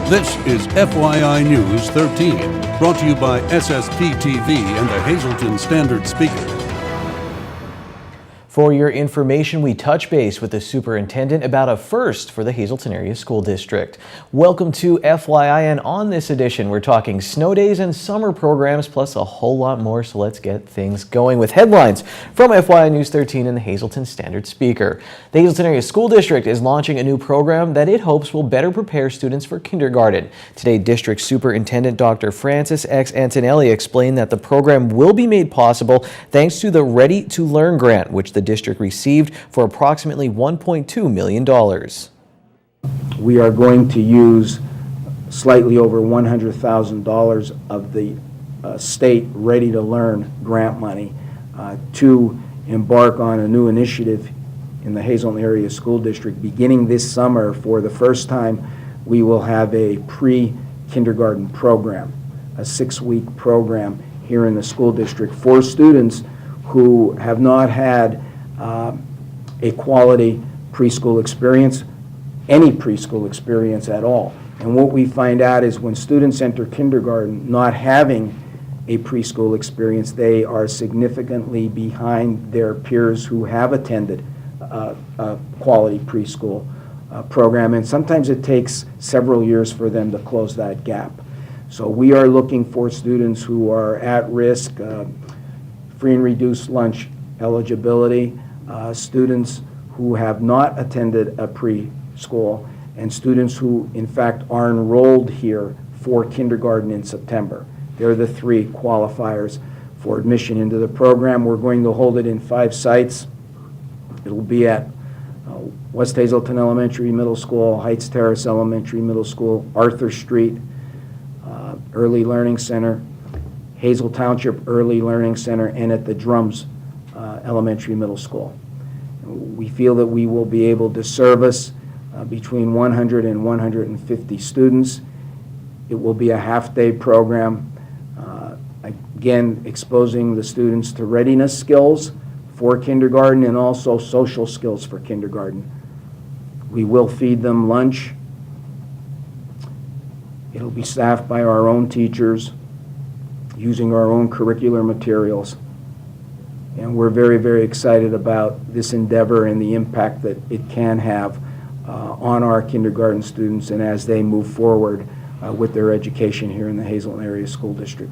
This is FYI News 13, brought to you by SSPTV and the Hazleton Standard Speaker. For your information, we touch base with the superintendent about a first for the Hazleton Area School District. Welcome to FYI, and on this edition, we're talking snow days and summer programs, plus a whole lot more, so let's get things going with headlines from FYI News 13 and the Hazleton Standard Speaker. The Hazleton Area School District is launching a new program that it hopes will better prepare students for kindergarten. Today, District Superintendent Dr. Francis X. Antonelli explained that the program will be made possible thanks to the Ready to Learn grant, which the district received for approximately $1.2 million. We are going to use slightly over $100,000 of the state Ready to Learn grant money to embark on a new initiative in the Hazleton Area School District. Beginning this summer, for the first time, we will have a pre-kindergarten program, a 6-week program here in the school district for students who have not had a quality preschool experience, any preschool experience at all. And what we find out is when students enter kindergarten not having a preschool experience, they are significantly behind their peers who have attended a quality preschool program, and sometimes it takes several years for them to close that gap. So we are looking for students who are at risk, free and reduced lunch eligibility, students who have not attended a preschool, and students who in fact are enrolled here for kindergarten in September. They're the 3 qualifiers for admission into the program. We're going to hold it in 5 sites. It'll be at West Hazleton Elementary Middle School, Heights Terrace Elementary Middle School, Arthur Street Early Learning Center, Hazel Township Early Learning Center, and at the Drums Elementary Middle School. We feel that we will be able to service between 100 and 150 students. It will be a half-day program, again exposing the students to readiness skills for kindergarten and also social skills for kindergarten. We will feed them lunch. It'll be staffed by our own teachers using our own curricular materials. And we're very, very excited about this endeavor and the impact that it can have on our kindergarten students and as they move forward with their education here in the Hazleton Area School District.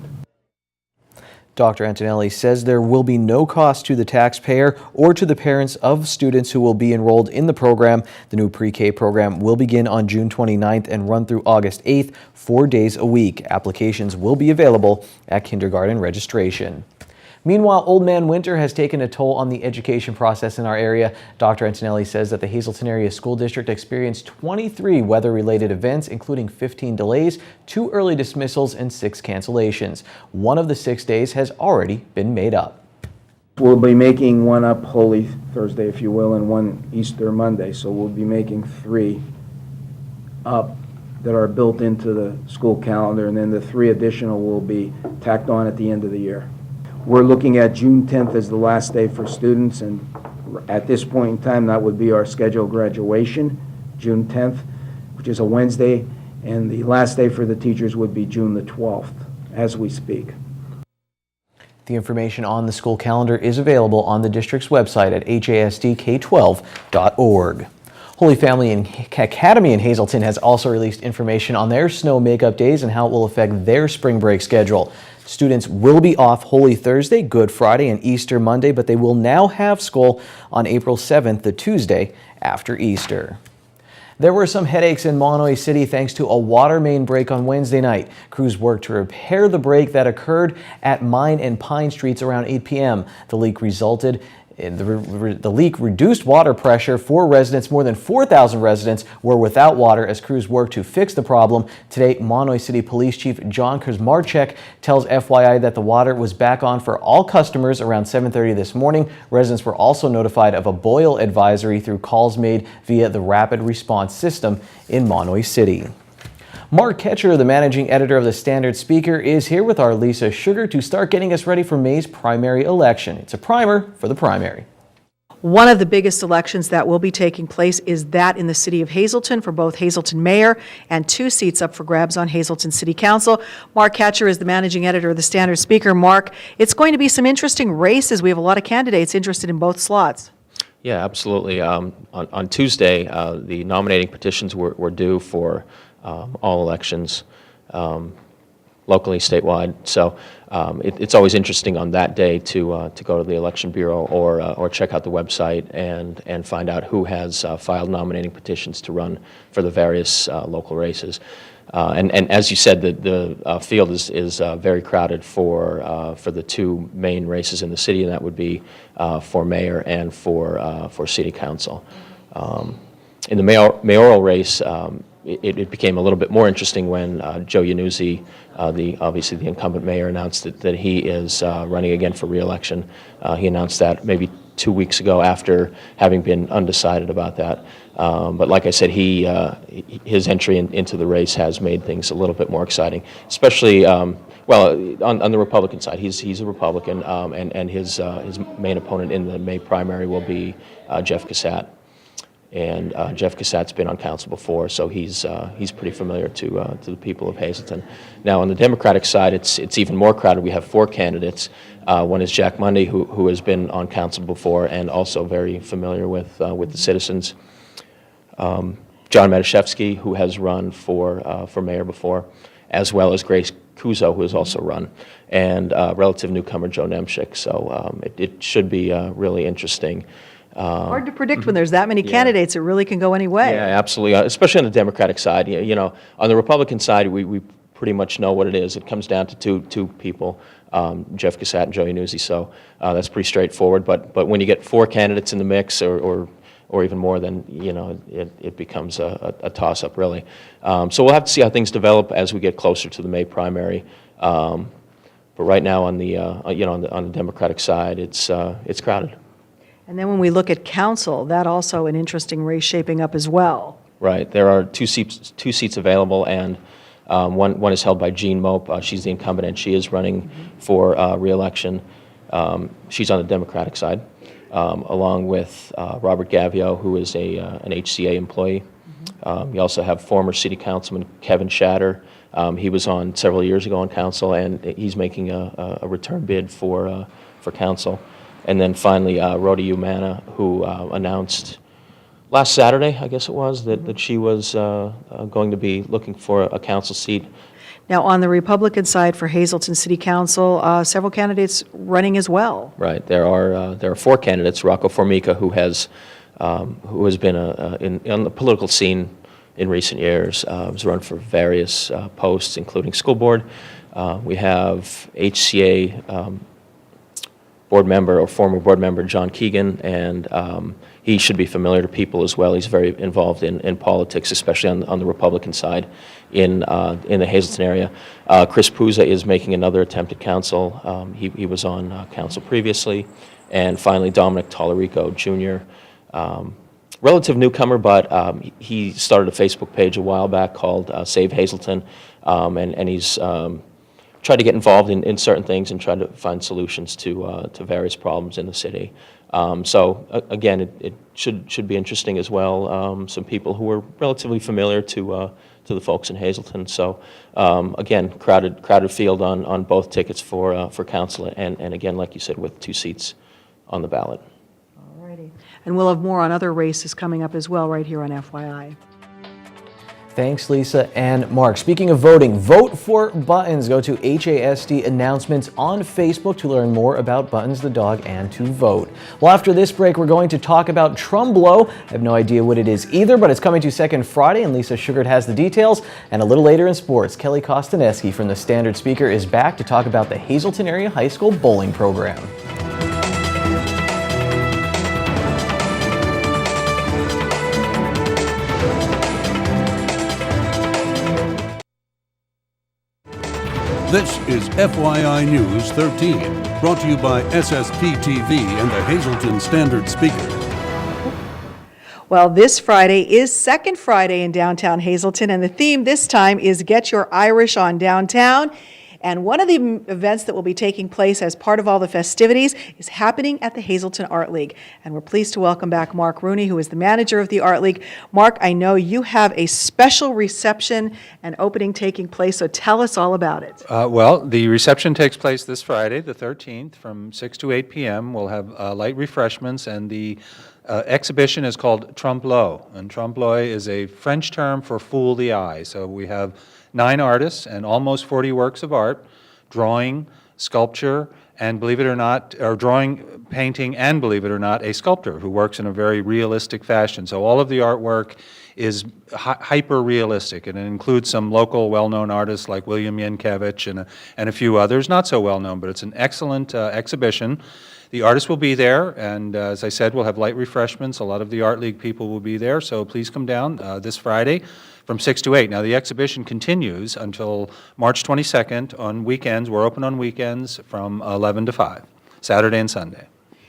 Dr. Antonelli says there will be no cost to the taxpayer or to the parents of students who will be enrolled in the program. The new pre-K program will begin on June 29th and run through August 8th, 4 days a week. Applications will be available at kindergarten registration. Meanwhile, Old Man Winter has taken a toll on the education process in our area. Dr. Antonelli says that the Hazleton Area School District experienced 23 weather-related events, including 15 delays, 2 early dismissals, and 6 cancellations. One of the 6 days has already been made up. We'll be making one up Holy Thursday, if you will, and one Easter Monday. So we'll be making 3 up that are built into the school calendar, and then the 3 additional will be tacked on at the end of the year. We're looking at June 10th as the last day for students, and at this point in time, that would be our scheduled graduation, June 10th, which is a Wednesday, and the last day for the teachers would be June the 12th, as we speak. The information on the school calendar is available on the district's website at hasdk12.org. Holy Family Academy in Hazleton has also released information on their snow makeup days and how it will affect their spring break schedule. Students will be off Holy Thursday, Good Friday, and Easter Monday, but they will now have school on April 7th, the Tuesday after Easter. There were some headaches in Monoy City thanks to a water main break on Wednesday night. Crews worked to repair the break that occurred at Mine and Pine Streets around 8 p.m. The leak reduced water pressure for residents. More than 4,000 residents were without water as crews worked to fix the problem. Today, Monoy City Police Chief John Krzmarchek tells FYI that the water was back on for all customers around 7:30 this morning. Residents were also notified of a boil advisory through calls made via the rapid response system in Monoy City. Mark Ketcher, the managing editor of the Standard Speaker, is here with our Lisa Sugar to start getting us ready for May's primary election. It's a primer for the primary. One of the biggest elections that will be taking place is that in the city of Hazleton for both Hazleton Mayor and 2 seats up for grabs on Hazleton City Council. Mark Hatcher is the managing editor of the Standard Speaker. Mark, it's going to be some interesting races. We have a lot of candidates interested in both slots. Yeah, absolutely. On Tuesday, the nominating petitions were due for all elections, locally, statewide. So it's always interesting on that day to go to the Election Bureau or check out the website and find out who has filed nominating petitions to run for the various local races. And as you said, the field is very crowded for the 2 main races in the city, and that would be for mayor and for city council. In the mayoral race, it became a little bit more interesting when Joe Yanuzzi, obviously the incumbent mayor, announced that he is running again for re-election. He announced that maybe 2 weeks ago after having been undecided about that. But like I said, his entry into the race has made things a little bit more exciting, especially, well, on the Republican side. He's a Republican, and his main opponent in the May primary will be Jeff Cassatt. And Jeff Cassatt's been on council before, so he's pretty familiar to the people of Hazleton. Now, on the Democratic side, it's even more crowded. We have 4 candidates. One is Jack Mundy, who has been on council before and also very familiar with the citizens. John Matuszewski, who has run for mayor before, as well as Grace Kuzo, who has also run, and relative newcomer Joe Nemchik. So it should be really interesting. Hard to predict when there's that many candidates. It really can go any way. Yeah, absolutely, especially on the Democratic side. You know, on the Republican side, we pretty much know what it is. It comes down to two people, Jeff Cassatt and Joe Yanuzzi, so that's pretty straightforward. But when you get 4 candidates in the mix or even more, then, you know, it becomes a toss-up, really. So we'll have to see how things develop as we get closer to the May primary. But right now on the on the Democratic side, it's crowded. And then when we look at council, that also an interesting race shaping up as well. Right. There are two seats available, and one is held by Jean Mope. She's the incumbent, and she is running for re-election. She's on the Democratic side, along with Robert Gavio, who is an HCA employee. You also have former city councilman Kevin Shatter. He was on several years ago on council, and he's making a return bid for council. And then finally, Rhoda Umana, who announced last Saturday, I guess it was, that she was going to be looking for a council seat. Now, on the Republican side for Hazleton City Council, several candidates running as well. Right. There are 4 candidates. Rocco Formica, who has been on the political scene in recent years, has run for various posts, including school board. We have HCA board member or former board member John Keegan, and he should be familiar to people as well. He's very involved in politics, especially on the Republican side in the Hazleton area. Chris Puza is making another attempt at council. He was on council previously. And finally, Dominic Tallarico Jr., relative newcomer, but he started a Facebook page a while back called Save Hazleton, and he's tried to get involved in certain things and try to find solutions to various problems in the city. So again, it should be interesting as well. Some people who are relatively familiar to the folks in Hazleton. So again, crowded field on both tickets for council, and again, like you said, with 2 seats on the ballot. All righty. And we'll have more on other races coming up as well right here on FYI. Thanks, Lisa and Mark. Speaking of voting, vote for Buttons. Go to HASD announcements on Facebook to learn more about Buttons the dog and to vote. Well, after this break, we're going to talk about Trumblow. I have no idea what it is either, but it's coming to Second Friday, and Lisa Sugart has the details. And a little later in sports, Kelly Kostaneski from the Standard Speaker is back to talk about the Hazleton Area High School bowling program. This is FYI News 13, brought to you by SSPTV and the Hazleton Standard Speaker. Well, this Friday is Second Friday in downtown Hazleton, and the theme this time is Get Your Irish on Downtown. And one of the events that will be taking place as part of all the festivities is happening at the Hazleton Art League. And we're pleased to welcome back Mark Rooney, who is the manager of the Art League. Mark, I know you have a special reception and opening taking place, so tell us all about it. Well, the reception takes place this Friday, the 13th, from 6 to 8 p.m. We'll have light refreshments, and the exhibition is called Trompe-l'œil. And Trompe-l'œil is a French term for fool the eye. So we have 9 artists and almost 40 works of art, drawing, sculpture, and believe it or not, or drawing, painting, and believe it or not, a sculptor who works in a very realistic fashion. So all of the artwork is hyper-realistic, and it includes some local well-known artists like William Yankiewicz and a few others, not so well-known, but it's an excellent exhibition. The artists will be there, and as I said, we'll have light refreshments. A lot of the Art League people will be there, so please come down this Friday from 6 to 8. Now, the exhibition continues until March 22nd on weekends. We're open on weekends from 11 to 5, Saturday and Sunday.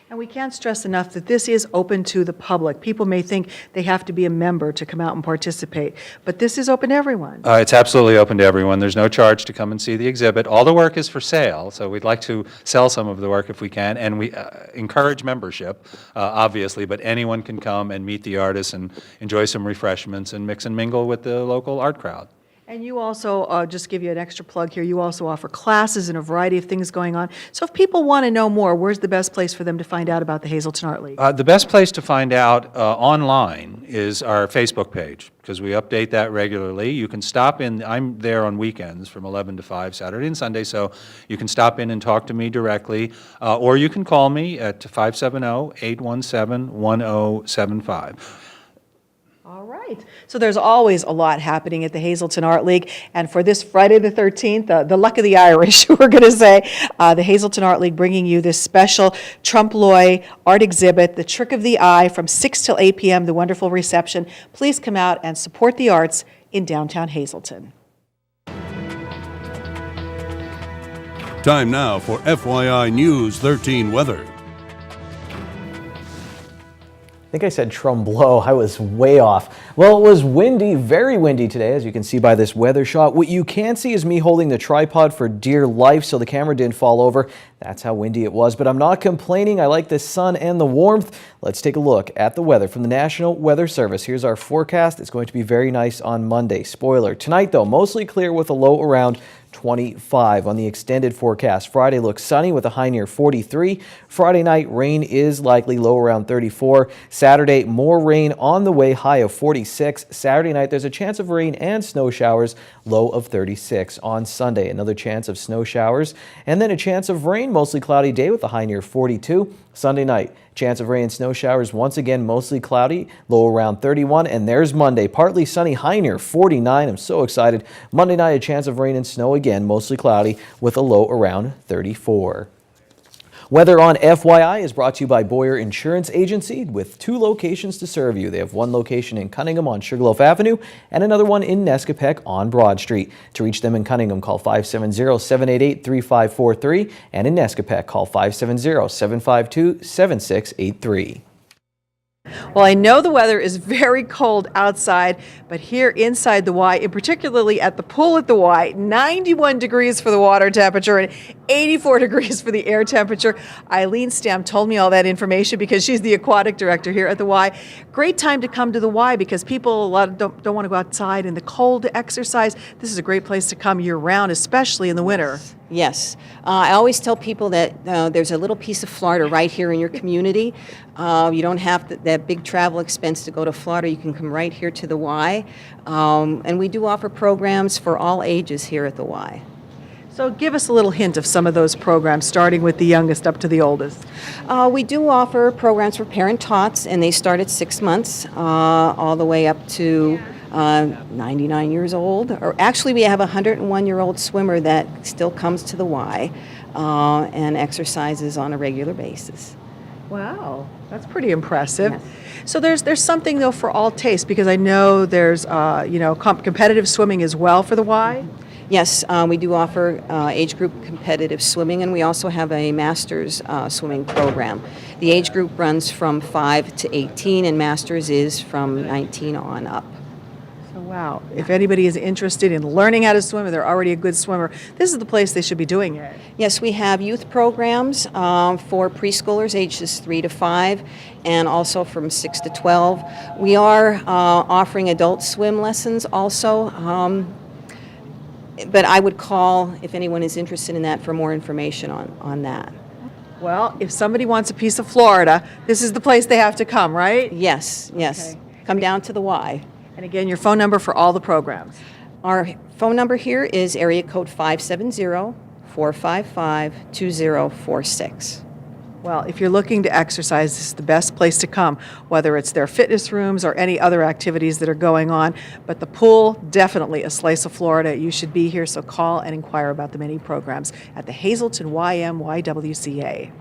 And we can't stress enough that this is open to the public. People may think they have to be a member to come out and participate, but this is open to everyone. It's absolutely open to everyone. There's no charge to come and see the exhibit. All the work is for sale, so we'd like to sell some of the work if we can, and we encourage membership, obviously, but anyone can come and meet the artists and enjoy some refreshments and mix and mingle with the local art crowd. And you also, just give you an extra plug here, you also offer classes and a variety of things going on. So if people want to know more, where's the best place for them to find out about the Hazleton Art League? The best place to find out online is our Facebook page, because we update that regularly. You can stop in. I'm there on weekends from 11 to 5, Saturday and Sunday, so you can stop in and talk to me directly, or you can call me at 570-817-1075. All right. So there's always a lot happening at the Hazleton Art League. And for this Friday the 13th, the luck of the Irish, we're going to say, the Hazleton Art League bringing you this special Trompe-l'œil art exhibit, The Trick of the Eye, from 6 till 8 p.m., the wonderful reception. Please come out and support the arts in downtown Hazleton. Time now for FYI News 13 weather. I think I said Trompe-l'œil. I was way off. Well, it was windy, very windy today, as you can see by this weather shot. What you can't see is me holding the tripod for dear life, so the camera didn't fall over. That's how windy it was, but I'm not complaining. I like the sun and the warmth. Let's take a look at the weather from the National Weather Service. Here's our forecast. It's going to be very nice on Monday. Spoiler. Tonight, though, mostly clear with a low around 25. On the extended forecast, Friday looks sunny with a high near 43. Friday night, rain is likely, low around 34. Saturday, more rain on the way, high of 46. Saturday night, there's a chance of rain and snow showers, low of 36. On Sunday, another chance of snow showers, and then a chance of rain, mostly cloudy day with a high near 42. Sunday night, chance of rain and snow showers, once again mostly cloudy, low around 31. And there's Monday, partly sunny, high near 49. I'm so excited. Monday night, a chance of rain and snow again, mostly cloudy with a low around 34. Weather on FYI is brought to you by Boyer Insurance Agency, with 2 locations to serve you. They have one location in Cunningham on Sugarloaf Avenue and another one in Nescapec on Broad Street. To reach them in Cunningham, call 570-788-3543, and in Nescapec, call 570-752-7683. Well, I know the weather is very cold outside, but here inside the Y, and particularly at the pool at the Y, 91 degrees for the water temperature and 84 degrees for the air temperature. Eileen Stam told me all that information because she's the aquatic director here at the Y. Great time to come to the Y because people don't want to go outside in the cold to exercise. This is a great place to come year-round, especially in the winter. Yes. I always tell people that there's a little piece of Florida right here in your community. You don't have that big travel expense to go to Florida. You can come right here to the Y. And we do offer programs for all ages here at the Y. So give us a little hint of some of those programs, starting with the youngest up to the oldest. We do offer programs for parent tots, and they start at 6 months all the way up to 99 years old. Or actually, we have a 101-year-old swimmer that still comes to the Y and exercises on a regular basis. Wow, that's pretty impressive. Yes. So there's something though for all tastes, because I know there's competitive swimming as well for the Y. Yes, we do offer age group competitive swimming, and we also have a master's swimming program. The age group runs from 5 to 18, and master's is from 19 on up. So Wow. If anybody is interested in learning how to swim, or they're already a good swimmer, this is the place they should be doing it. Yes, we have youth programs for preschoolers ages 3 to 5 and also from 6 to 12. We are offering adult swim lessons also, but I would call if anyone is interested in that for more information on that. Well, if somebody wants a piece of Florida, this is the place they have to come, right? Yes, yes. Okay. Come down to the Y. And again, your phone number for all the programs. Our phone number here is area code 570-455-2046. Well, if you're looking to exercise, this is the best place to come, whether it's their fitness rooms or any other activities that are going on. But the pool, definitely a slice of Florida. You should be here, so call and inquire about the many programs at the Hazleton YMYWCA.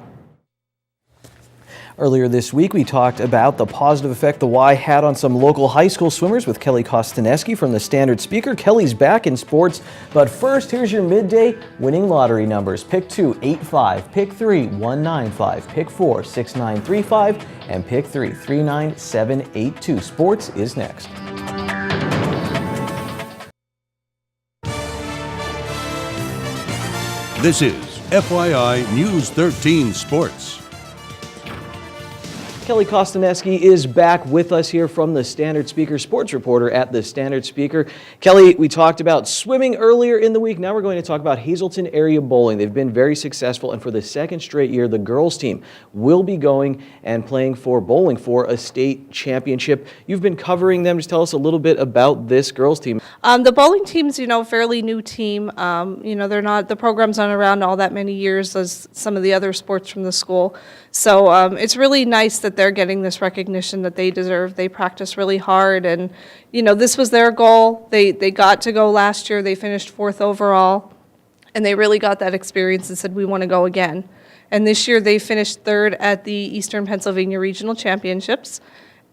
Earlier this week, we talked about the positive effect the Y had on some local high school swimmers with Kelly Kostaneski from the Standard Speaker. Kelly's back in sports, but first, here's your midday winning lottery numbers. Pick 2, 85, pick 3, 195, pick 4, 6935, and pick 3, 39782. Sports is next. This is FYI News 13 Sports. Kelly Kostaneski is back with us here from the Standard Speaker, sports reporter at the Standard Speaker. Kelly, we talked about swimming earlier in the week. Now we're going to talk about Hazleton area bowling. They've been very successful, and for the second straight year, the girls team will be going and playing for bowling for a state championship. You've been covering them. Just tell us a little bit about this girls team. The bowling team's, a fairly new team. The program's not around all that many years as some of the other sports from the school. So it's really nice that they're getting this recognition that they deserve. They practice really hard, and this was their goal. They got to go last year. They finished 4th overall, and they really got that experience and said, we want to go again. And this year they finished 3rd at the Eastern Pennsylvania Regional Championships,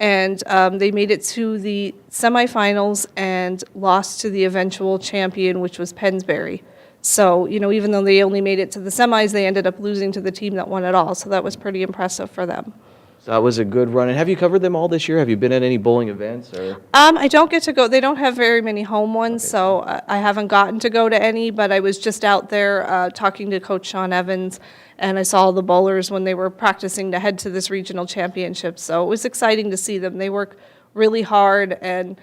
and they made it to the semifinals and lost to the eventual champion, which was Pennsbury. So, even though they only made it to the semis, they ended up losing to the team that won it all. So that was pretty impressive for them. So that was a good run. And have you covered them all this year? Have you been at any bowling events? Or? I don't get to go. They don't have very many home ones, so I haven't gotten to go to any. But I was just out there talking to Coach Sean Evans, and I saw the bowlers when they were practicing to head to this regional championship. So it was exciting to see them. They work really hard, and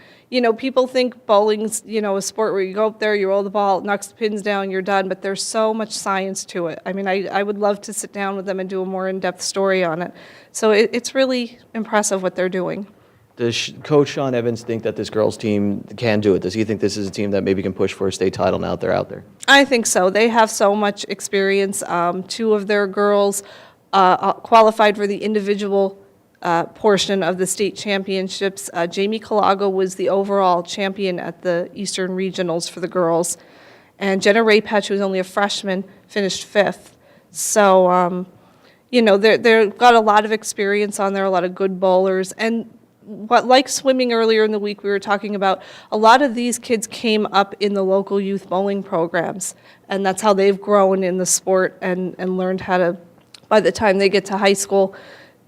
people think bowling's a sport where you go up there, you roll the ball, it knocks the pins down, you're done, but there's so much science to it. I mean, I would love to sit down with them and do a more in-depth story on it. So it's really impressive what they're doing. Does Coach Sean Evans think that this girls team can do it? Does he think this is a team that maybe can push for a state title now that they're out there? I think so. They have so much experience. 2 of their girls qualified for the individual portion of the state championships. Jamie Calago was the overall champion at the Eastern Regionals for the girls. And Jenna Raypatch, who was only a freshman, finished 5th. So, they've got a lot of experience on there, a lot of good bowlers. And like swimming earlier in the week, we were talking about, a lot of these kids came up in the local youth bowling programs. And that's how they've grown in the sport and learned how to, by the time they get to high school,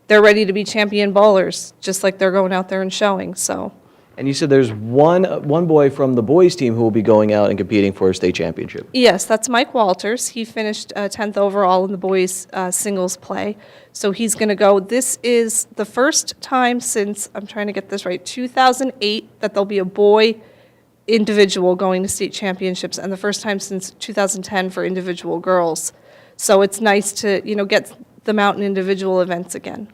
they're ready to be champion bowlers, just like they're going out there and showing. So. And you said there's one boy from the boys team who will be going out and competing for a state championship. Yes, that's Mike Walters. He finished 10th overall in the boys singles play. So he's going to go. This is the first time since, I'm trying to get this right, 2008 that there'll be a boy individual going to state championships, and the first time since 2010 for individual girls. So it's nice to, get them out in individual events again.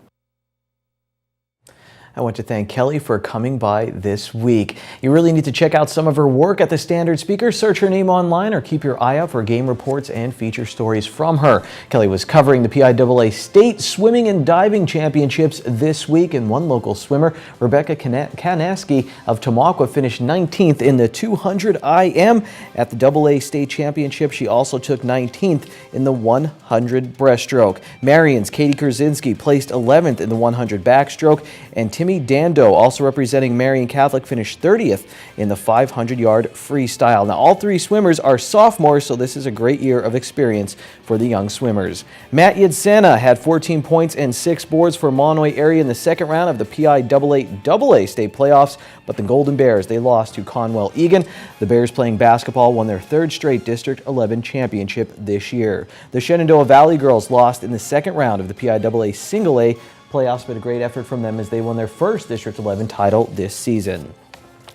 I want to thank Kelly for coming by this week. You really need to check out some of her work at the Standard Speaker. Search her name online or keep your eye out for game reports and feature stories from her. Kelly was covering the PIAA State Swimming and Diving Championships this week, and one local swimmer, Rebecca Kanaski of Tamaqua, finished 19th in the 200 IM at the AA State Championship. She also took 19th in the 100 breaststroke. Marion's Katie Kurzinski placed 11th in the 100 backstroke, and Tim Timmy Dando, also representing Marian Catholic, finished 30th in the 500-yard freestyle. Now, all three swimmers are sophomores, so this is a great year of experience for the young swimmers. Matt Yidsana had 14 points and 6 boards for Monoy area in the second round of the PIAA state playoffs, but the Golden Bears, they lost to Conwell Egan. The Bears, playing basketball, won their third straight District 11 championship this year. The Shenandoah Valley girls lost in the second round of the PIAA Single A playoffs, but a great effort from them as they won their first District 11 title this season.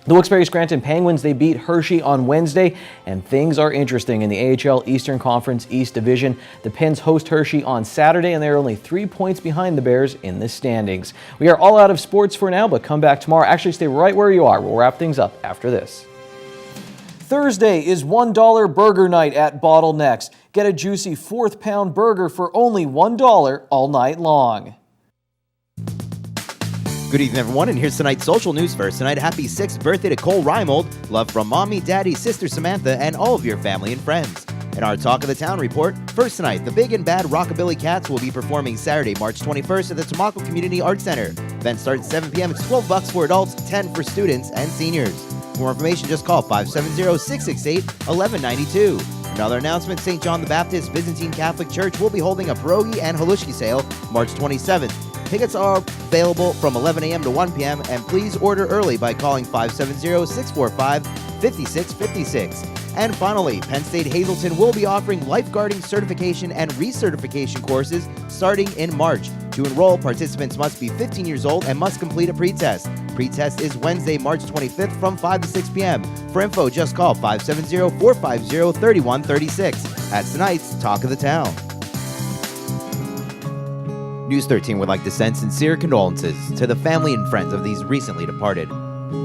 The Wilkes-Barre-Scranton Penguins, they beat Hershey on Wednesday, and things are interesting in the AHL Eastern Conference East Division. The Pens host Hershey on Saturday, and they're only 3 points behind the Bears in the standings. We are all out of sports for now, but come back tomorrow. Actually, stay right where you are. We'll wrap things up after this. Thursday is $1 burger night at Bottlenecks. Get a juicy 4th pound burger for only $1 all night long. Good evening, everyone, and here's tonight's social news. First tonight, happy 6th birthday to Cole Reimold. Love from Mommy, Daddy, Sister Samantha, and all of your family and friends. In our Talk of the Town report, first tonight, the Big and Bad Rockabilly Cats will be performing Saturday, March 21st at the Tamako Community Arts Center. Event starts at 7 p.m. It's $12 for adults, $10 for students and seniors. For more information, just call 570-668-1192. Another announcement, St. John the Baptist Byzantine Catholic Church will be holding a pierogi and halushki sale March 27th. Tickets are available from 11 a.m. to 1 p.m. and please order early by calling 570-645-5656. And finally, Penn State Hazleton will be offering lifeguarding certification and recertification courses starting in March. To enroll, participants must be 15 years old and must complete a pretest. Pretest is Wednesday, March 25th from 5 to 6 p.m. For info, just call 570-450-3136. That's tonight's Talk of the Town. News 13 would like to send sincere condolences to the family and friends of these recently departed.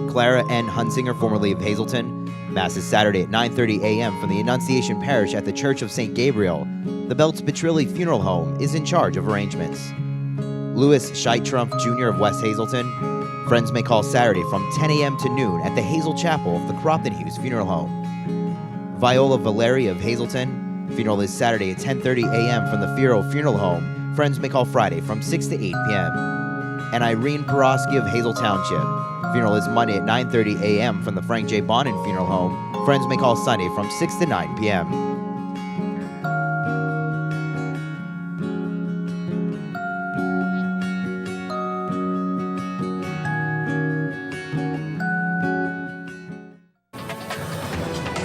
Clara N. Hunsinger, formerly of Hazleton. Mass is Saturday at 9:30 a.m. from the Annunciation Parish at the Church of St. Gabriel. The Belts Petrilli Funeral Home is in charge of arrangements. Louis Scheitrumpf Jr. of West Hazleton. Friends may call Saturday from 10 a.m. to noon at the Hazel Chapel of the Crofton Hughes Funeral Home. Viola Valeri of Hazleton. Funeral is Saturday at 10:30 a.m. from the Firo Funeral Home. Friends may call Friday from 6 to 8 p.m. And Irene Porosky of Hazel Township. Funeral is Monday at 9:30 a.m. from the Frank J. Bonin Funeral Home. Friends may call Sunday from 6 to 9 p.m.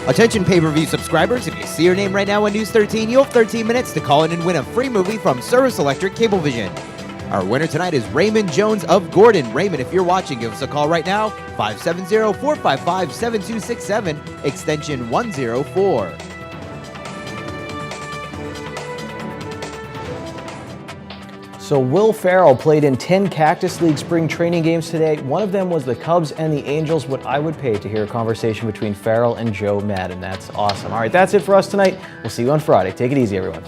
Attention pay-per-view subscribers, if you see your name right now on News 13, you'll have 13 minutes to call in and win a free movie from Service Electric Cablevision. Our winner tonight is Raymond Jones of Gordon. Raymond, if you're watching, give us a call right now, 570-455-7267, extension 104. So Will Farrell played in 10 Cactus League spring training games today. One of them was the Cubs and the Angels. What I would pay to hear a conversation between Farrell and Joe Madden. That's awesome. All right, that's it for us tonight. We'll see you on Friday. Take it easy, everyone.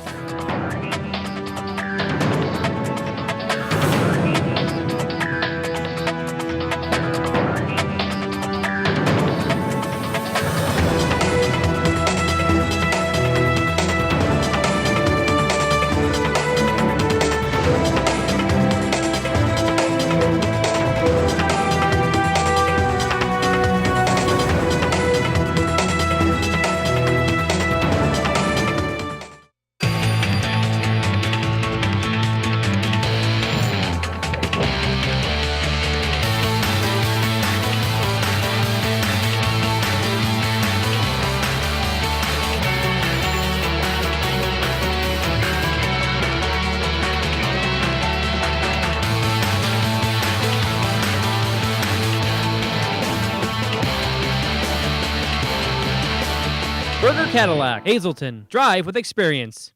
Burger Cadillac, Hazleton. Drive with experience.